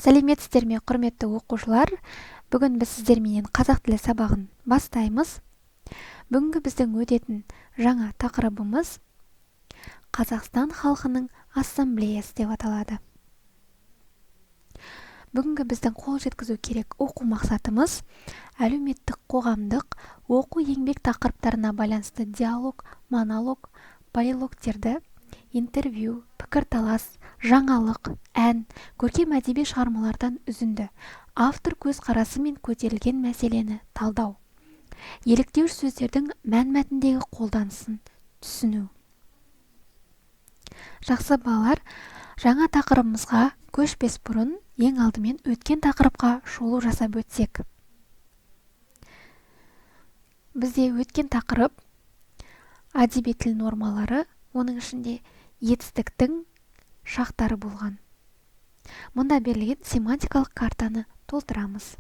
Сәлеметсіздер ме, құрметті оқушылар? Бүгін біз сіздерменен қазақ тілі сабағын бастаймыз. Бүгінгі біздің өтетін жаңа тақырыбымыз Қазақстан халқының ассамблеясы деп аталады. Бүгінгі біздің қол жеткізу керек оқу мақсатымыз әлеуметтік қоғамдық оқу еңбек тақырыптарына байланысты диалог, монолог, полилогтерді, интервью, пікірталас, жаңалық, ән, көркем әдеби шығармалардан үзінді, автор көзқарасы мен көтерілген мәселені талдау, еліктеуіш сөздердің мәнмәтіндегі қолданысын түсіну. Жақсы балалар, жаңа тақырыбымызға көшпес бұрын ең алдымен өткен тақырыпқа шолу жасап өтсек. Бізде өткен тақырып әдеби тіл нормалары, оның ішінде етістіктің шақтары болған. Мұнда берілген семантикалық картаны толтырамыз.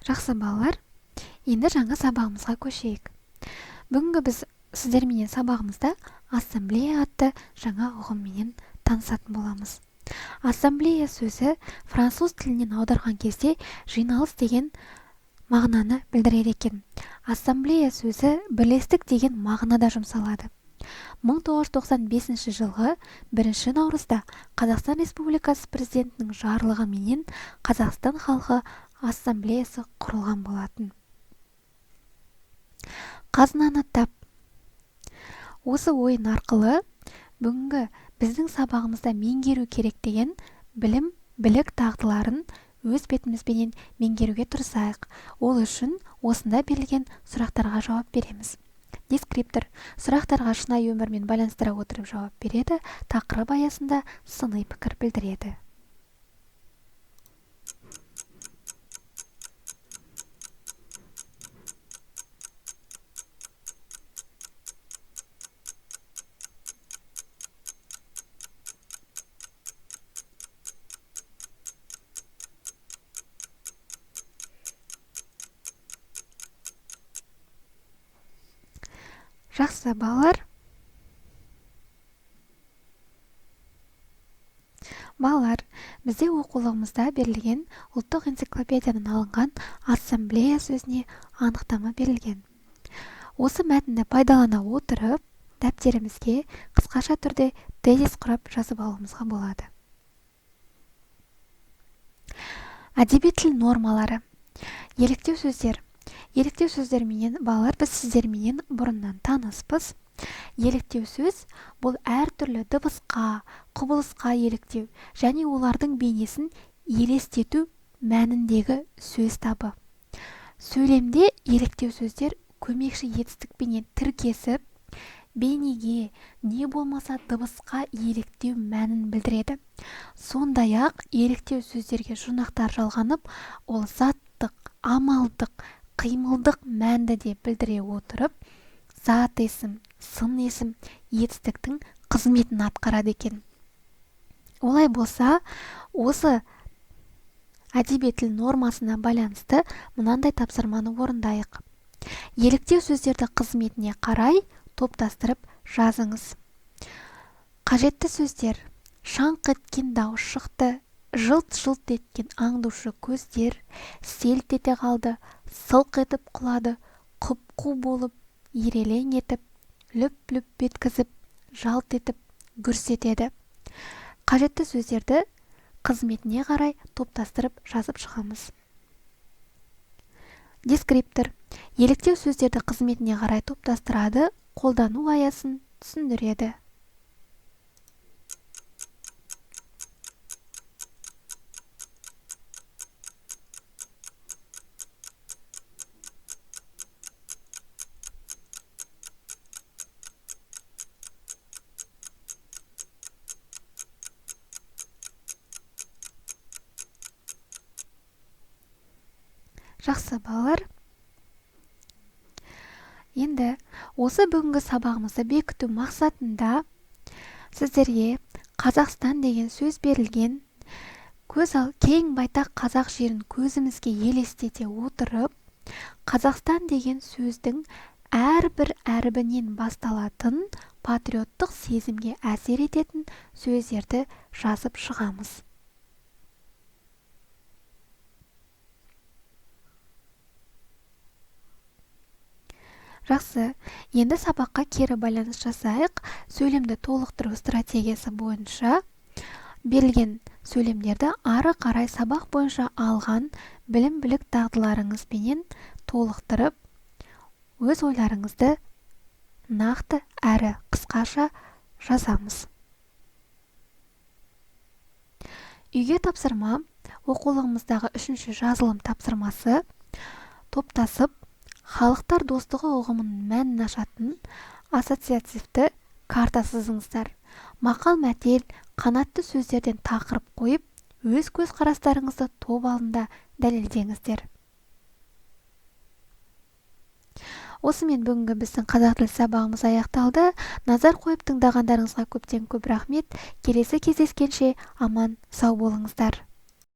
Жақсы балалар, енді жаңа сабағымызға көшейік. Бүгінгі біз сіздерменен сабағымызда ассамблея атты жаңа ұғыммен танысатын боламыз. Ассамблея сөзі француз тілінен аударған кезде жиналыс деген мағынаны білдіреді екен. Ассамблея сөзі бірлестік деген мағынада жұмсалады. 1995 жылғы 1 наурызда Қазақстан Республикасы президентінің жарлығыменен Қазақстан халқы ассамблеясы құрылған болатын. Қазынаны тап. Осы ойын арқылы бүгінгі біздің сабағымызда меңгеру керек деген білім, білік дағдыларын өз бетімізбенен меңгеруге тырысайық. Ол үшін осында берілген сұрақтарға жауап береміз. Дескриптор сұрақтарға шынайы өмірмен байланыстыра отырып жауап береді, тақырып аясында сыни пікір білдіреді. Жақсы балалар. Балалар, бізде оқулығымызда берілген ұлттық энциклопедиядан алынған ассамблея сөзіне анықтама берілген. Осы мәтінді пайдалана отырып, дәптерімізге қысқаша түрде тезис құрап жазып алуымызға болады. Әдеби тіл нормалары. Еліктеу сөздер. Еліктеу сөздерменен балалар біз сіздерменен бұрыннан таныспыз. Еліктеу сөз бұл әртүрлі дыбысқа, құбылысқа еліктеу және олардың бейнесін елестету мәніндегі сөз табы. Сөйлемде еліктеу сөздер көмекші етістікпенен тіркесіп, бейнеге не болмаса дыбысқа еліктеу мәнін білдіреді. Сондай-ақ еліктеу сөздерге жұрнақтар жалғанып, ол заттық, амалдық, қимылдық мәнді де білдіре отырып, зат есім, сын есім, етістіктің қызметін атқарады екен. Олай болса, осы әдеби тіл нормасына байланысты мынандай тапсырманы орындайық. Еліктеу сөздерді қызметіне қарай топтастырып жазыңыз. Қажетті сөздер: шаңқ еткен дауыс шықты, жылт-жылт еткен аңдушы көздер, селт ете қалды, сылқ етіп құлады, құп-қу болып, ирелең етіп, лүп-лүп еткізіп, жалт етіп, гүрс етеді. Қажетті сөздерді қызметіне қарай топтастырып жазып шығамыз. Дескриптор еліктеу сөздерді қызметіне қарай топтастырады, қолдану аясын түсіндіреді. Жақсы балалар. Енді Осы бүгінгі сабағымызды бекіту мақсатында сіздерге Қазақстан деген сөз берілген. Кең байтақ қазақ жерін көзімізге елестете отырып, Қазақстан деген сөздің әрбір әрібінен басталатын патриоттық сезімге әсер ететін сөздерді жазып шығамыз. Жақсы, енді сабаққа кері байланыс жасайық. Сөйлемді толықтыру стратегиясы бойынша берілген сөйлемдерді ары қарай сабақ бойынша алған білім-білік дағдыларыңызбенен толықтырып, өз ойларыңызды нақты әрі қысқаша жазамыз. Үйге тапсырма оқулығымыздағы 3-ші жазылым тапсырмасы. Топтасып, халықтар достығы ұғымының мәнін ашатын ассоциативті карта сызыңыздар. Мақал-мәтел, қанатты сөздерден тақырып қойып, өз көзқарастарыңызды топ алдында дәлелдеңіздер. Осымен бүгінгі біздің қазақ тілі сабағымыз аяқталды. Назар қойып тыңдағандарыңызға көптен көп рахмет. Келесі кездескенше аман сау болыңыздар.